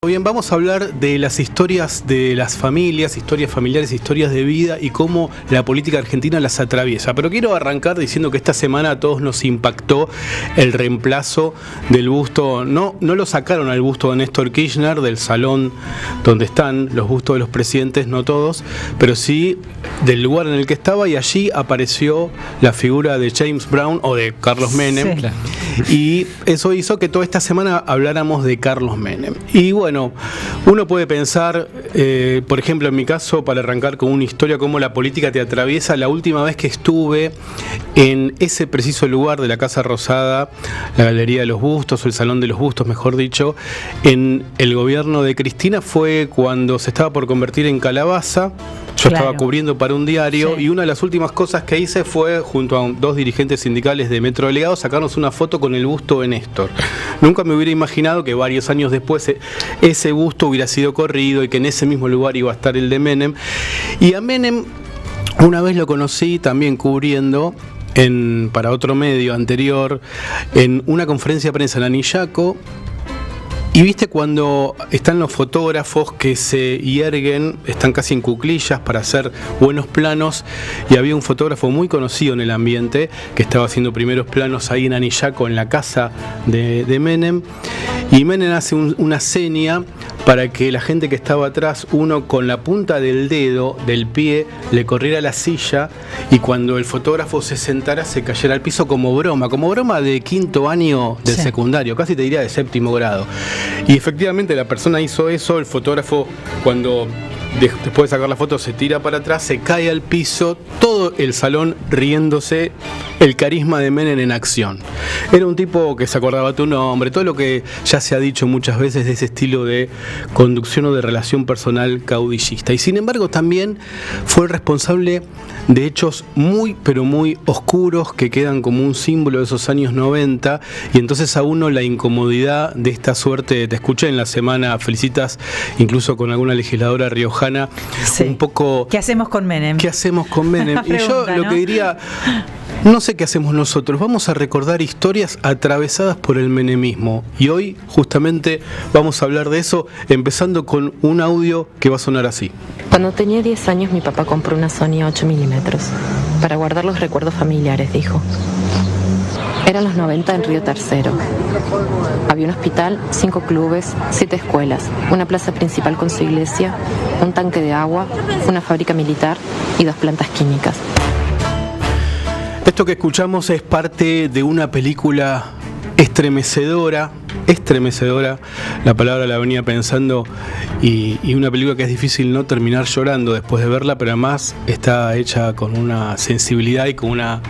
Bien, vamos a hablar de las historias de las familias, historias familiares, historias de vida y cómo la política argentina las atraviesa. Pero quiero arrancar diciendo que esta semana a todos nos impactó el reemplazo del busto. No lo sacaron al busto de Néstor Kirchner del salón donde están los bustos de los presidentes, no todos, pero sí del lugar en el que estaba, y allí apareció la figura de James Brown o de Carlos Menem. Sí, claro. Y eso hizo que toda esta semana habláramos de Carlos Menem. Y bueno, uno puede pensar, por ejemplo, en mi caso, para arrancar con una historia, cómo la política te atraviesa. La última vez que estuve en ese preciso lugar de la Casa Rosada, la Galería de los Bustos, o el Salón de los Bustos, mejor dicho, en el gobierno de Cristina, fue cuando se estaba por convertir en calabaza. Yo estaba cubriendo para un diario, sí, y una de las últimas cosas que hice fue, junto a dos dirigentes sindicales de Metro Delegados, sacarnos una foto con el busto de Néstor. Nunca me hubiera imaginado que varios años después ese busto hubiera sido corrido y que en ese mismo lugar iba a estar el de Menem. Y a Menem una vez lo conocí también cubriendo para otro medio anterior, en una conferencia de prensa en Anillaco. Y viste cuando están los fotógrafos que se hierguen, están casi en cuclillas para hacer buenos planos, y había un fotógrafo muy conocido en el ambiente que estaba haciendo primeros planos ahí en Anillaco, en la casa de Menem, y Menem hace una seña para que la gente que estaba atrás, uno con la punta del dedo, del pie, le corriera la silla, y cuando el fotógrafo se sentara se cayera al piso como broma de quinto año del secundario, casi te diría de séptimo grado. Y efectivamente la persona hizo eso, el fotógrafo cuando después de sacar la foto se tira para atrás, se cae al piso, todo el salón riéndose, el carisma de Menem en acción. Era un tipo que se acordaba tu nombre, todo lo que ya se ha dicho muchas veces de ese estilo de conducción o de relación personal caudillista. Y sin embargo también fue el responsable de hechos muy, pero muy oscuros que quedan como un símbolo de esos años 90, y entonces a uno la incomodidad de esta suerte, te escuché en la semana, felicitas incluso con alguna legisladora riojana, un poco... ¿Qué hacemos con Menem? ¿Qué hacemos con Menem? Y yo lo que diría... No sé qué hacemos nosotros, vamos a recordar historias atravesadas por el menemismo, y hoy justamente vamos a hablar de eso, empezando con un audio que va a sonar así. Cuando tenía 10 años mi papá compró una Sony 8 milímetros para guardar los recuerdos familiares, dijo. Eran los 90 en Río Tercero. Había un hospital, 5 clubes, 7 escuelas, una plaza principal con su iglesia, un tanque de agua, una fábrica militar y 2 plantas químicas. Esto que escuchamos es parte de una película estremecedora, la palabra la venía pensando, y una película que es difícil no terminar llorando después de verla, pero además está hecha con una sensibilidad y con una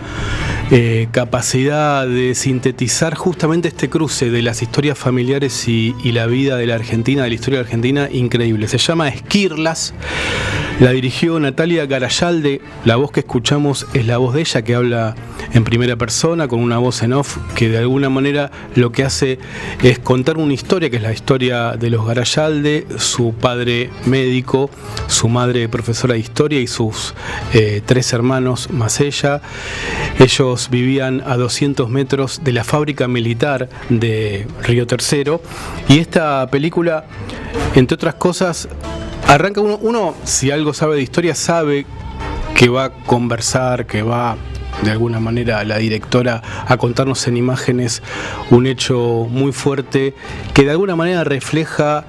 capacidad de sintetizar justamente este cruce de las historias familiares y la vida de la Argentina, de la historia de la Argentina, increíble. Se llama Esquirlas. La dirigió Natalia Garayalde, la voz que escuchamos es la voz de ella, que habla en primera persona, con una voz en off, que de alguna manera lo que hace es contar una historia, que es la historia de los Garayalde, su padre médico, su madre profesora de historia y sus 3 hermanos más ella. Ellos vivían a 200 metros de la fábrica militar de Río Tercero, y esta película, entre otras cosas, arranca uno, si algo sabe de historia, sabe que va a conversar, que va de alguna manera la directora a contarnos en imágenes un hecho muy fuerte que de alguna manera refleja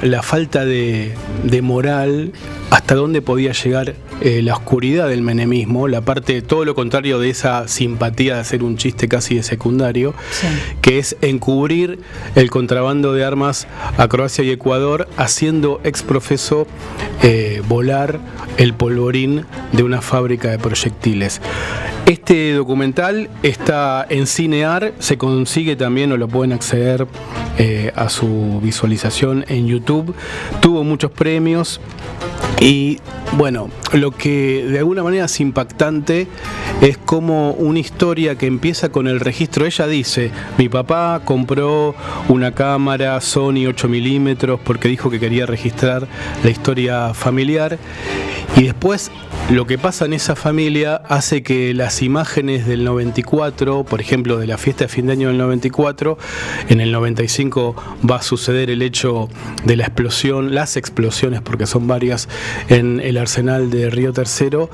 la falta de moral, hasta dónde podía llegar la oscuridad del menemismo, la parte, todo lo contrario de esa simpatía de hacer un chiste casi de secundario, que es encubrir el contrabando de armas a Croacia y Ecuador, haciendo ex profeso volar el polvorín de una fábrica de proyectiles. Este documental está en Cinear, se consigue también, o lo pueden acceder a su visualización en YouTube. Tuvo muchos premios. Y bueno, lo que de alguna manera es impactante es como una historia que empieza con el registro. Ella dice, mi papá compró una cámara Sony 8 milímetros porque dijo que quería registrar la historia familiar. Y después lo que pasa en esa familia hace que las imágenes del 94, por ejemplo de la fiesta de fin de año del 94, en el 95 va a suceder el hecho de la explosión, las explosiones, porque son varias, en el arsenal de Río Tercero,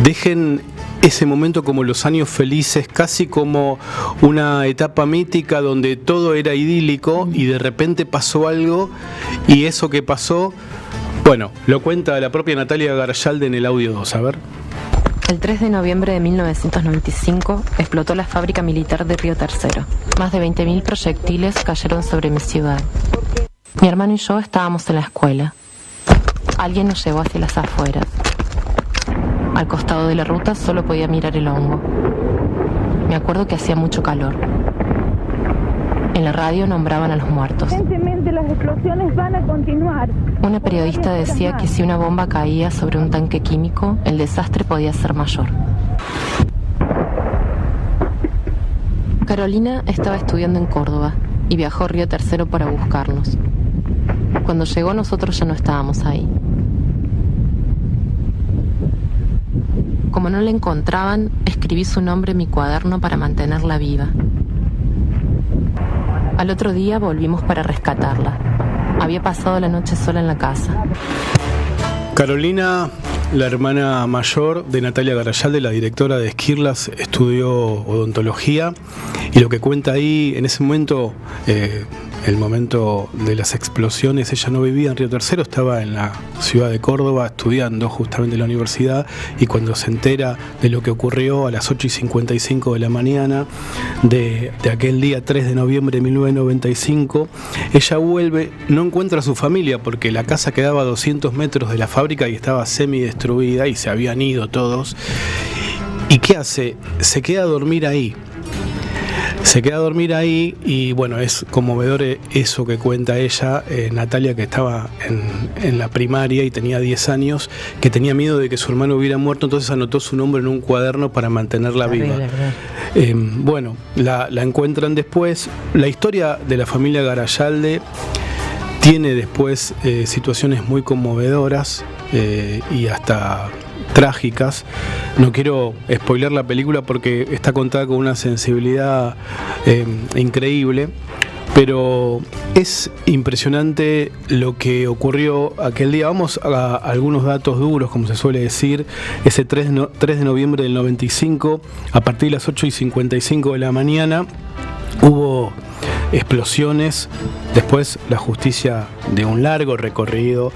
dejen ese momento como los años felices, casi como una etapa mítica donde todo era idílico y de repente pasó algo, y eso que pasó, bueno, lo cuenta la propia Natalia Garayalde en el audio 2, a ver. El 3 de noviembre de 1995 explotó la fábrica militar de Río Tercero. Más de 20.000 proyectiles cayeron sobre mi ciudad. Mi hermano y yo estábamos en la escuela. Alguien nos llevó hacia las afueras. Al costado de la ruta solo podía mirar el hongo. Me acuerdo que hacía mucho calor. En la radio nombraban a los muertos. Evidentemente las explosiones van a continuar. Una periodista decía que si una bomba caía sobre un tanque químico, el desastre podía ser mayor. Carolina estaba estudiando en Córdoba y viajó a Río Tercero para buscarnos. Cuando llegó, nosotros ya no estábamos ahí. Como no la encontraban, escribí su nombre en mi cuaderno para mantenerla viva. Al otro día volvimos para rescatarla. Había pasado la noche sola en la casa. Carolina, la hermana mayor de Natalia Garayalde, la directora de Esquirlas, estudió odontología, y lo que cuenta ahí, en ese momento, el momento de las explosiones, ella no vivía en Río Tercero, estaba en la ciudad de Córdoba estudiando justamente en la universidad, y cuando se entera de lo que ocurrió a las 8:55 de la mañana de aquel día 3 de noviembre de 1995, ella vuelve, no encuentra a su familia porque la casa quedaba a 200 metros de la fábrica y estaba semidestruida y se habían ido todos. ¿Y qué hace? Se queda a dormir ahí. Se queda a dormir ahí y bueno, es conmovedor eso que cuenta ella, Natalia, que estaba en la primaria y tenía 10 años, que tenía miedo de que su hermano hubiera muerto, entonces anotó su nombre en un cuaderno para mantenerla viva. Bueno, la encuentran después. La historia de la familia Garayalde tiene después situaciones muy conmovedoras y hasta trágicas. No quiero spoilear la película porque está contada con una sensibilidad increíble, pero es impresionante lo que ocurrió aquel día. Vamos a algunos datos duros, como se suele decir. Ese 3 de noviembre del 95, a partir de las 8:55 de la mañana, hubo explosiones. Después la justicia, de un largo recorrido,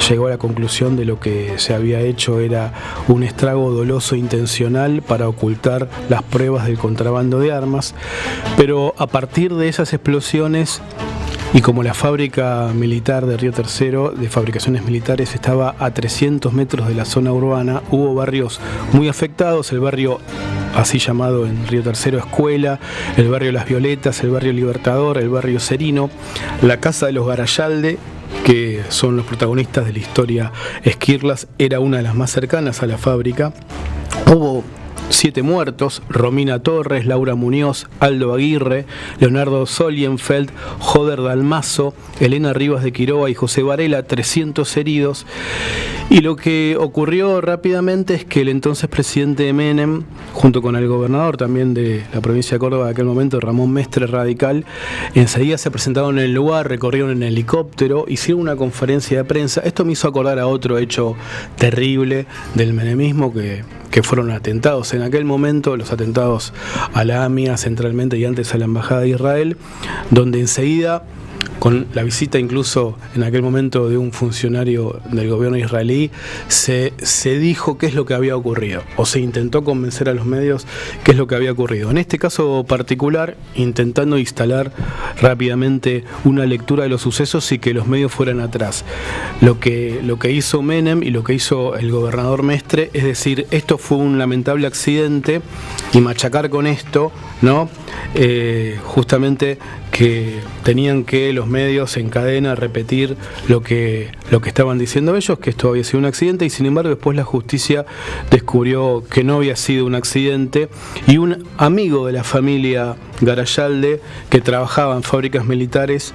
llegó a la conclusión de lo que se había hecho era un estrago doloso intencional para ocultar las pruebas del contrabando de armas. Pero a partir de esas explosiones, y como la fábrica militar de Río Tercero, de fabricaciones militares, estaba a 300 metros de la zona urbana, hubo barrios muy afectados. El barrio así llamado en Río Tercero Escuela, el barrio Las Violetas, el barrio Libertador, el barrio Serino, la casa de los Garayalde, que son los protagonistas de la historia Esquirlas, era una de las más cercanas a la fábrica. Hubo 7 muertos: Romina Torres, Laura Muñoz, Aldo Aguirre, Leonardo Solienfeld, Joder Dalmazo, Elena Rivas de Quiroga y José Varela, 300 heridos. Y lo que ocurrió rápidamente es que el entonces presidente Menem, junto con el gobernador también de la provincia de Córdoba de aquel momento, Ramón Mestre, radical, enseguida se presentaron en el lugar, recorrieron en helicóptero, hicieron una conferencia de prensa. Esto me hizo acordar a otro hecho terrible del menemismo que fueron atentados. En aquel momento, los atentados a la AMIA centralmente y antes a la Embajada de Israel, donde enseguida, con la visita incluso en aquel momento de un funcionario del gobierno israelí, se dijo qué es lo que había ocurrido, o se intentó convencer a los medios qué es lo que había ocurrido. En este caso particular, intentando instalar rápidamente una lectura de los sucesos y que los medios fueran atrás. Lo que hizo Menem y lo que hizo el gobernador Mestre es decir, esto fue un lamentable accidente, y machacar con esto, ¿no? Justamente que tenían que los medios en cadena repetir lo que estaban diciendo ellos, que esto había sido un accidente, y sin embargo después la justicia descubrió que no había sido un accidente, y un amigo de la familia Garayalde que trabajaba en fábricas militares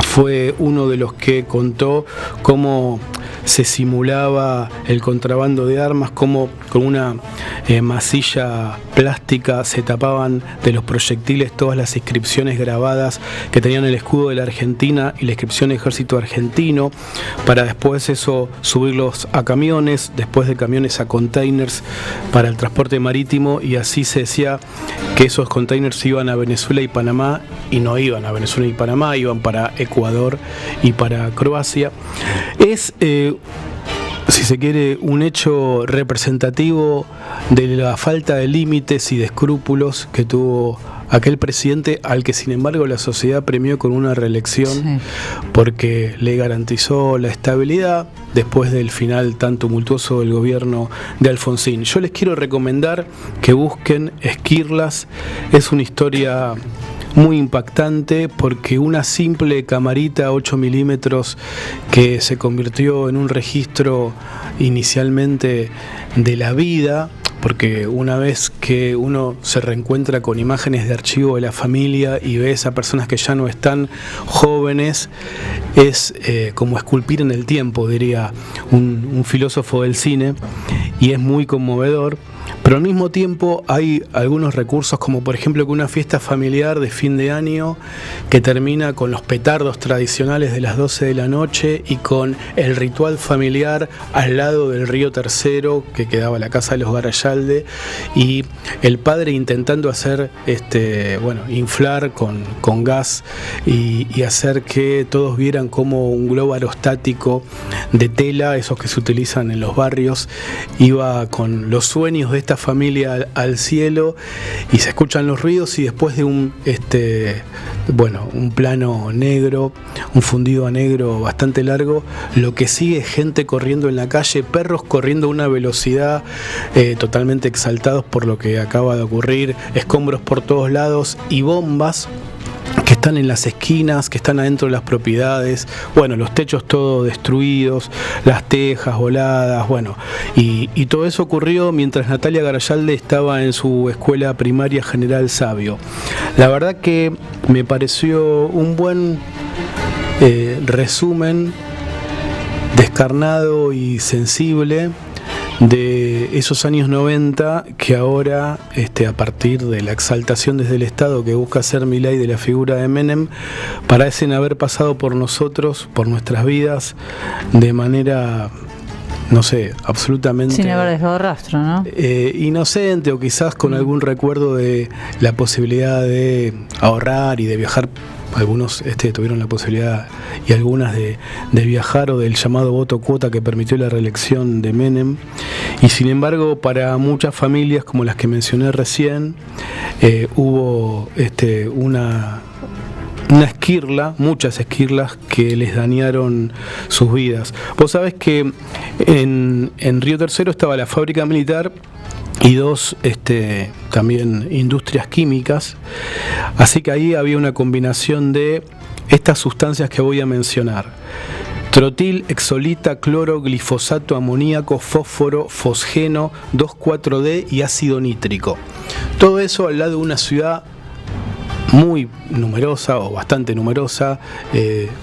fue uno de los que contó cómo se simulaba el contrabando de armas, cómo con una masilla plástica se tapaban de los proyectiles todas las inscripciones grabadas que tenían el escudo de la Argentina y la inscripción Ejército Argentino, para después eso subirlos a camiones, después de camiones a containers para el transporte marítimo, y así se decía que esos containers iban a Venezuela y Panamá, y no iban a Venezuela y Panamá, iban para Ecuador y para Croacia. Es, si se quiere, un hecho representativo de la falta de límites y de escrúpulos que tuvo aquel presidente, al que sin embargo la sociedad premió con una reelección, porque le garantizó la estabilidad después del final tan tumultuoso del gobierno de Alfonsín. Yo les quiero recomendar que busquen Esquirlas. Es una historia muy impactante, porque una simple camarita 8 milímetros que se convirtió en un registro inicialmente de la vida, porque una vez que uno se reencuentra con imágenes de archivo de la familia y ves a personas que ya no están jóvenes, es como esculpir en el tiempo, diría un filósofo del cine, y es muy conmovedor. Pero al mismo tiempo hay algunos recursos, como por ejemplo que una fiesta familiar de fin de año que termina con los petardos tradicionales de las 12 de la noche y con el ritual familiar al lado del río Tercero, que quedaba la casa de los Garayalde, y el padre intentando hacer inflar con gas y hacer que todos vieran como un globo aerostático de tela, esos que se utilizan en los barrios, iba con los sueños de esta familia al cielo, y se escuchan los ruidos, y después de un plano negro, un fundido a negro bastante largo, lo que sigue es gente corriendo en la calle, perros corriendo a una velocidad, totalmente exaltados por lo que acaba de ocurrir, escombros por todos lados y bombas que están en las esquinas, que están adentro de las propiedades, los techos todos destruidos, las tejas voladas, y todo eso ocurrió mientras Natalia Garayalde estaba en su escuela primaria General Sabio. La verdad que me pareció un buen resumen descarnado y sensible de esos años 90, que ahora, a partir de la exaltación desde el Estado que busca hacer Milei de la figura de Menem, parecen haber pasado por nosotros, por nuestras vidas, de manera, no sé, absolutamente sin haber dejado rastro, ¿no? Inocente, o quizás con algún recuerdo de la posibilidad de ahorrar y de viajar. Algunos tuvieron la posibilidad, y algunas de viajar, o del llamado voto cuota que permitió la reelección de Menem. Y sin embargo, para muchas familias, como las que mencioné recién, hubo una esquirla, muchas esquirlas que les dañaron sus vidas. Vos sabés que en Río Tercero estaba la fábrica militar y dos también industrias químicas, así que ahí había una combinación de estas sustancias que voy a mencionar: trotil, hexolita, cloro, glifosato, amoníaco, fósforo, fosgeno, 2,4-D y ácido nítrico. Todo eso al lado de una ciudad muy numerosa, o bastante numerosa,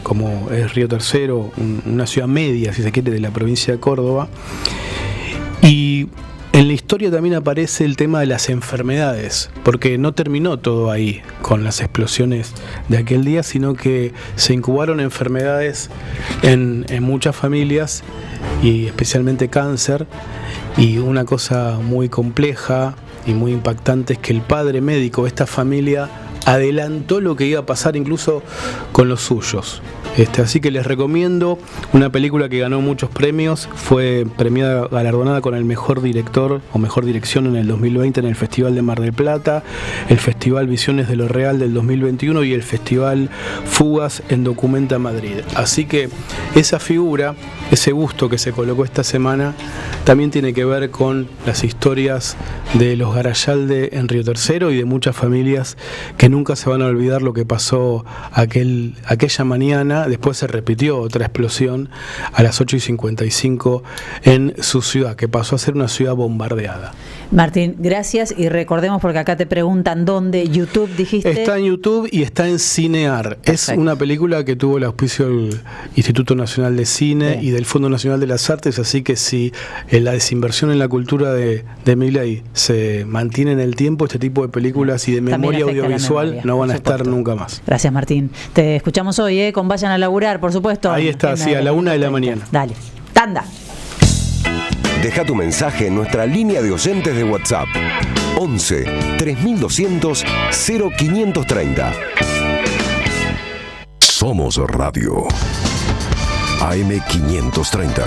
como es Río Tercero, una ciudad media, si se quiere, de la provincia de Córdoba. Y en la historia también aparece el tema de las enfermedades, porque no terminó todo ahí con las explosiones de aquel día, sino que se incubaron enfermedades en muchas familias, y especialmente cáncer. Y una cosa muy compleja y muy impactante es que el padre médico de esta familia adelantó lo que iba a pasar incluso con los suyos. Así que les recomiendo una película que ganó muchos premios, fue premiada, galardonada con el mejor director o mejor dirección en el 2020 en el Festival de Mar del Plata, el Festival Visiones de lo Real del 2021 y el Festival Fugas en Documenta Madrid. Así que esa figura, ese gusto que se colocó esta semana, también tiene que ver con las historias historias de los Garayalde en Río Tercero y de muchas familias que nunca se van a olvidar lo que pasó aquella mañana. Después se repitió otra explosión a las 8:55 en su ciudad, que pasó a ser una ciudad bombardeada. Martín, gracias, y recordemos, porque acá te preguntan dónde. YouTube, dijiste. Está en YouTube y está en Cinear. Es una película que tuvo el auspicio del Instituto Nacional de Cine y del Fondo Nacional de las Artes, así que si la desinversión en la cultura de Milei se mantiene en el tiempo, este tipo de películas y de memoria audiovisual no van a estar nunca más. Gracias, Martín. Te escuchamos hoy, con Vayan a Laburar, por supuesto. Ahí está, sí, a la 1 de la mañana. Dale, tanda. Deja tu mensaje en nuestra línea de oyentes de WhatsApp. 11 3200 0530. Somos Radio AM 530.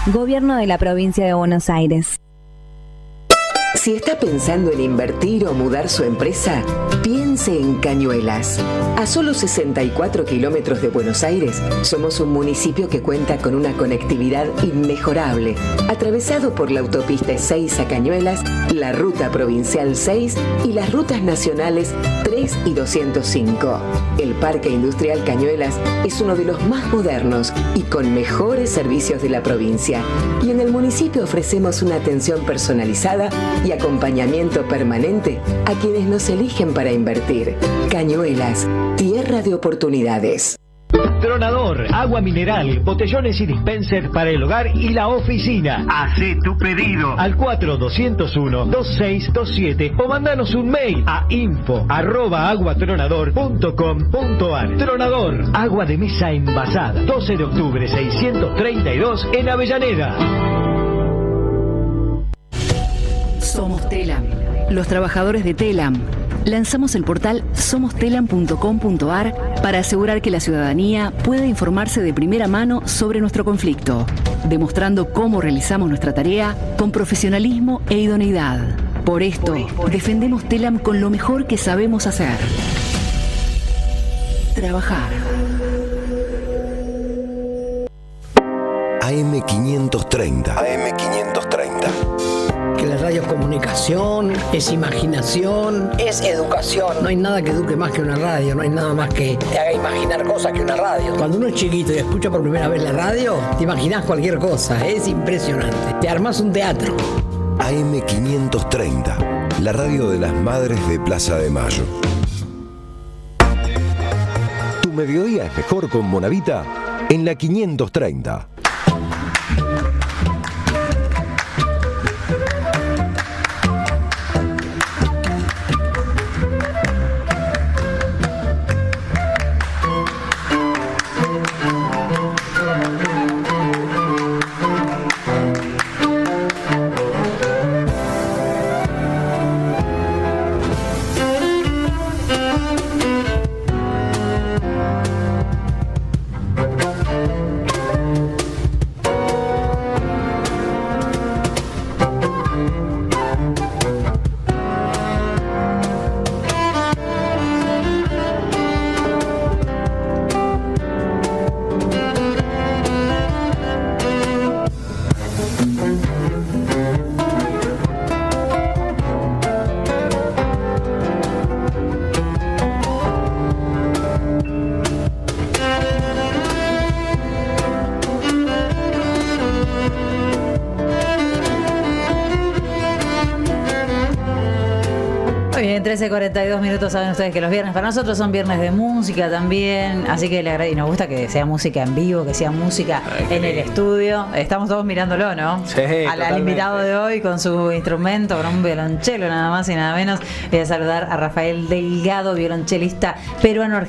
Gobierno de la Provincia de Buenos Aires. Si está pensando en invertir o mudar su empresa, piense en Cañuelas. A solo 64 kilómetros de Buenos Aires, somos un municipio que cuenta con una conectividad inmejorable, atravesado por la autopista 6 a Cañuelas, la ruta provincial 6 y las rutas nacionales 3 y 205. El Parque Industrial Cañuelas es uno de los más modernos y con mejores servicios de la provincia. Y en el municipio ofrecemos una atención personalizada y acompañamiento permanente a quienes nos eligen para invertir. Cañuelas, tierra de oportunidades. Tronador, agua mineral, botellones y dispensers para el hogar y la oficina. Hacé tu pedido al 4201-2627 o mandanos un mail a info@aguatronador.com.ar. Tronador, agua de mesa envasada. 12 de octubre 632 en Avellaneda. Somos Telam, los trabajadores de Telam. Lanzamos el portal somostelam.com.ar para asegurar que la ciudadanía pueda informarse de primera mano sobre nuestro conflicto, demostrando cómo realizamos nuestra tarea con profesionalismo e idoneidad. Por esto, defendemos Telam con lo mejor que sabemos hacer: trabajar. AM 530. AM 530. Que la radio es comunicación, es imaginación, es educación. No hay nada que eduque más que una radio, no hay nada más que te haga imaginar cosas que una radio. Cuando uno es chiquito y escucha por primera vez la radio, te imaginas cualquier cosa, es impresionante. Te armás un teatro. AM 530, la radio de las madres de Plaza de Mayo. Tu mediodía es mejor con Bonavita en la 530. Bien, 13:42, saben ustedes que los viernes para nosotros son viernes de música también, así que y nos gusta que sea música en vivo, que sea música en el estudio. Estamos todos mirándolo, ¿no? Sí, al invitado de hoy con su instrumento, con un violonchelo nada más y nada menos. Voy a saludar a Rafael Delgado, violonchelista peruano